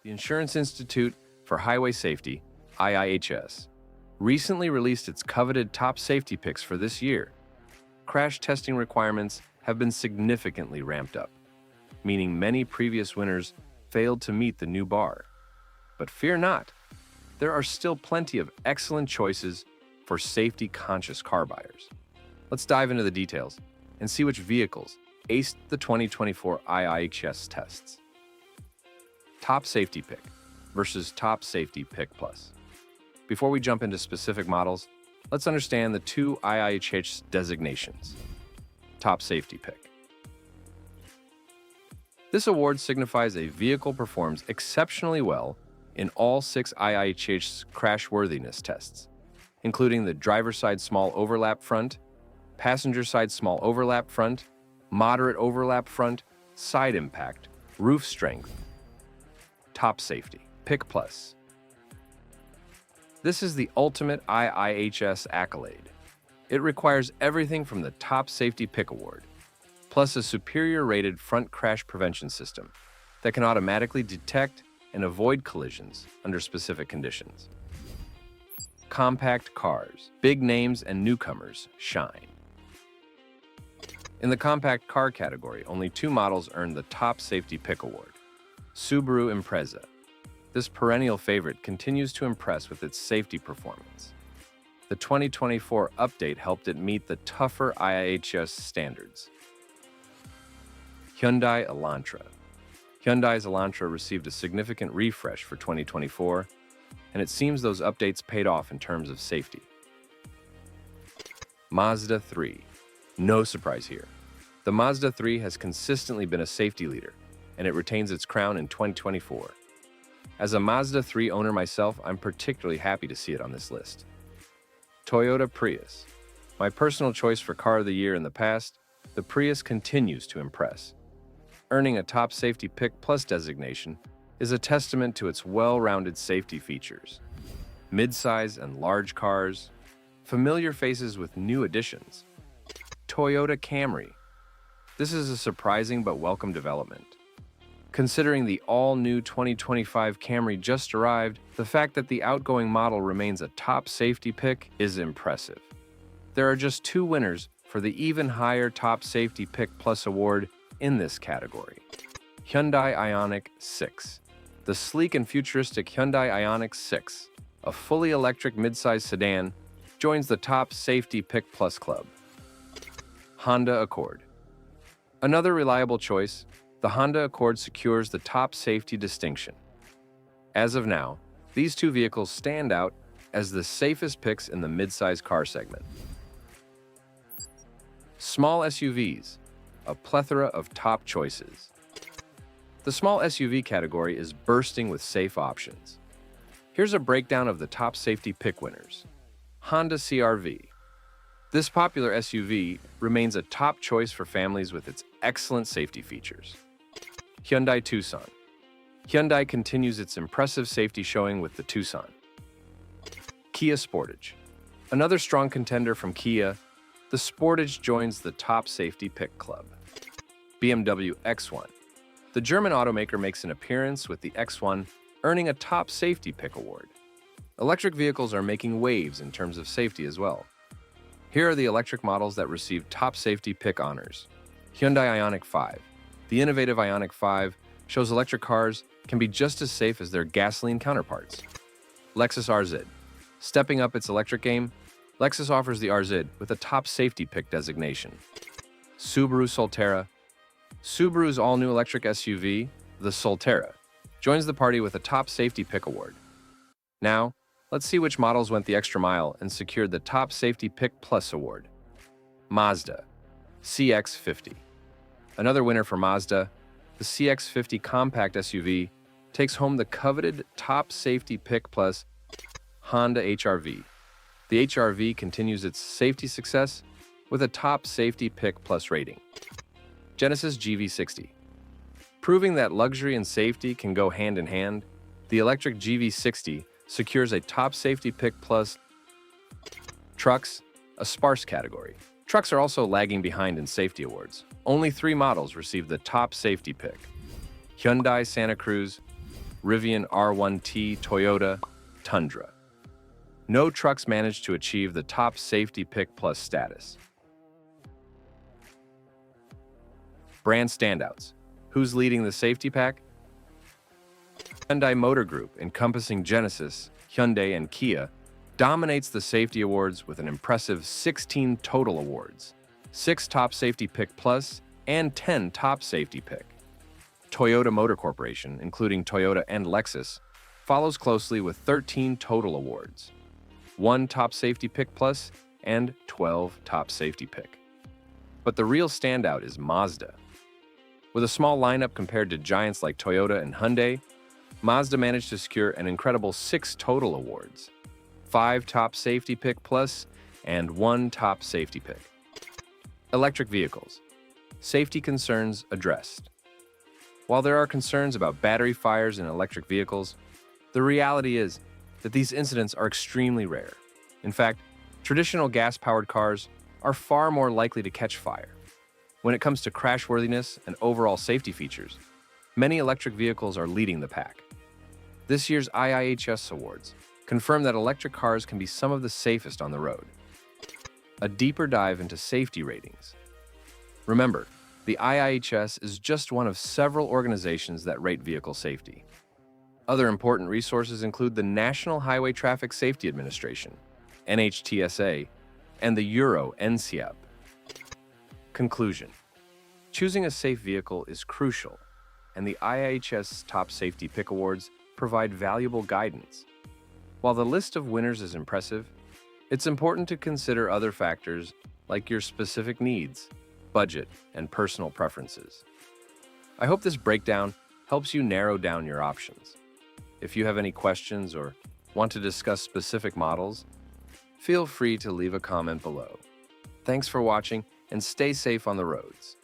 The Insurance Institute for Highway Safety, IIHS, recently released its coveted top safety picks for this year. Crash testing requirements have been significantly ramped up, meaning many previous winners failed to meet the new bar. But fear not, there are still plenty of excellent choices for safety-conscious car buyers. Let's dive into the details and see which vehicles aced the 2024 IIHS tests. Top Safety Pick versus Top Safety Pick Plus. Before we jump into specific models, let's understand the two IIHS designations. Top Safety Pick. This award signifies a vehicle performs exceptionally well in all 6 IIHS crashworthiness tests, including the driver's side small overlap front, passenger side small overlap front, moderate overlap front, side impact, roof strength. Top Safety Pick Plus. This is the ultimate IIHS accolade. It requires everything from the Top Safety Pick Award, plus a superior rated front crash prevention system that can automatically detect and avoid collisions under specific conditions. Compact cars, big names and newcomers shine. In the compact car category, only 2 models earned the Top Safety Pick Award. Subaru Impreza. This perennial favorite continues to impress with its safety performance. The 2024 update helped it meet the tougher IIHS standards. Hyundai Elantra. Hyundai's Elantra received a significant refresh for 2024, and it seems those updates paid off in terms of safety. Mazda 3. No surprise here. The Mazda 3 has consistently been a safety leader, and it retains its crown in 2024. As a Mazda 3 owner myself, I'm particularly happy to see it on this list. Toyota Prius. My personal choice for car of the year in the past, the Prius continues to impress. Earning a Top Safety Pick Plus designation is a testament to its well-rounded safety features. Mid-size and large cars, familiar faces with new additions. Toyota Camry. This is a surprising but welcome development. Considering the all-new 2025 Camry just arrived, the fact that the outgoing model remains a top safety pick is impressive. There are just 2 winners for the even higher Top Safety Pick Plus award in this category. Hyundai Ioniq 6. The sleek and futuristic Hyundai Ioniq 6, a fully electric midsize sedan, joins the Top Safety Pick Plus club. Honda Accord. Another reliable choice, the Honda Accord secures the top safety distinction. As of now, these 2 vehicles stand out as the safest picks in the midsize car segment. Small SUVs, a plethora of top choices. The small SUV category is bursting with safe options. Here's a breakdown of the top safety pick winners. Honda CR-V. This popular SUV remains a top choice for families with its excellent safety features. Hyundai Tucson. Hyundai continues its impressive safety showing with the Tucson. Kia Sportage. Another strong contender from Kia, the Sportage joins the top safety pick club. BMW X1. The German automaker makes an appearance with the X1, earning a top safety pick award. Electric vehicles are making waves in terms of safety as well. Here are the electric models that received top safety pick honors. Hyundai Ioniq 5. The innovative Ioniq 5 shows electric cars can be just as safe as their gasoline counterparts. Lexus RZ. Stepping up its electric game, Lexus offers the RZ with a top safety pick designation. Subaru Solterra. Subaru's all-new electric SUV, the Solterra, joins the party with a top safety pick award. Now, let's see which models went the extra mile and secured the Top Safety Pick Plus award. Mazda CX-50. Another winner for Mazda, the CX-50 compact SUV takes home the coveted Top Safety Pick Plus. Honda HR-V. The HR-V continues its safety success with a Top Safety Pick Plus rating. Genesis GV60. Proving that luxury and safety can go hand in hand, the electric GV60 secures a Top Safety Pick Plus. Trucks, a sparse category. Trucks are also lagging behind in safety awards. Only 3 models received the top safety pick. Hyundai Santa Cruz. Rivian R1T, Toyota Tundra. No trucks managed to achieve the top safety pick plus status. Brand standouts. Who's leading the safety pack? Hyundai Motor Group, encompassing Genesis, Hyundai, and Kia, dominates the safety awards with an impressive 16 total awards, 6 top safety pick plus, and 10 top safety pick. Toyota Motor Corporation, including Toyota and Lexus, follows closely with 13 total awards, 1 top safety pick plus, and 12 top safety pick. But the real standout is Mazda. With a small lineup compared to giants like Toyota and Hyundai, Mazda managed to secure an incredible 6 total awards, 5 top safety pick plus, and 1 top safety pick. Electric vehicles. Safety concerns addressed. While there are concerns about battery fires in electric vehicles, the reality is that these incidents are extremely rare. In fact, traditional gas-powered cars are far more likely to catch fire. When it comes to crashworthiness and overall safety features, many electric vehicles are leading the pack. This year's IIHS Awards confirm that electric cars can be some of the safest on the road. A deeper dive into safety ratings. Remember, the IIHS is just one of several organizations that rate vehicle safety. Other important resources include the National Highway Traffic Safety Administration, NHTSA, and the Euro NCAP. Conclusion. Choosing a safe vehicle is crucial, and the IIHS Top Safety Pick Awards provide valuable guidance. While the list of winners is impressive, it's important to consider other factors like your specific needs, budget, and personal preferences. I hope this breakdown helps you narrow down your options. If you have any questions or want to discuss specific models, feel free to leave a comment below. Thanks for watching and stay safe on the roads.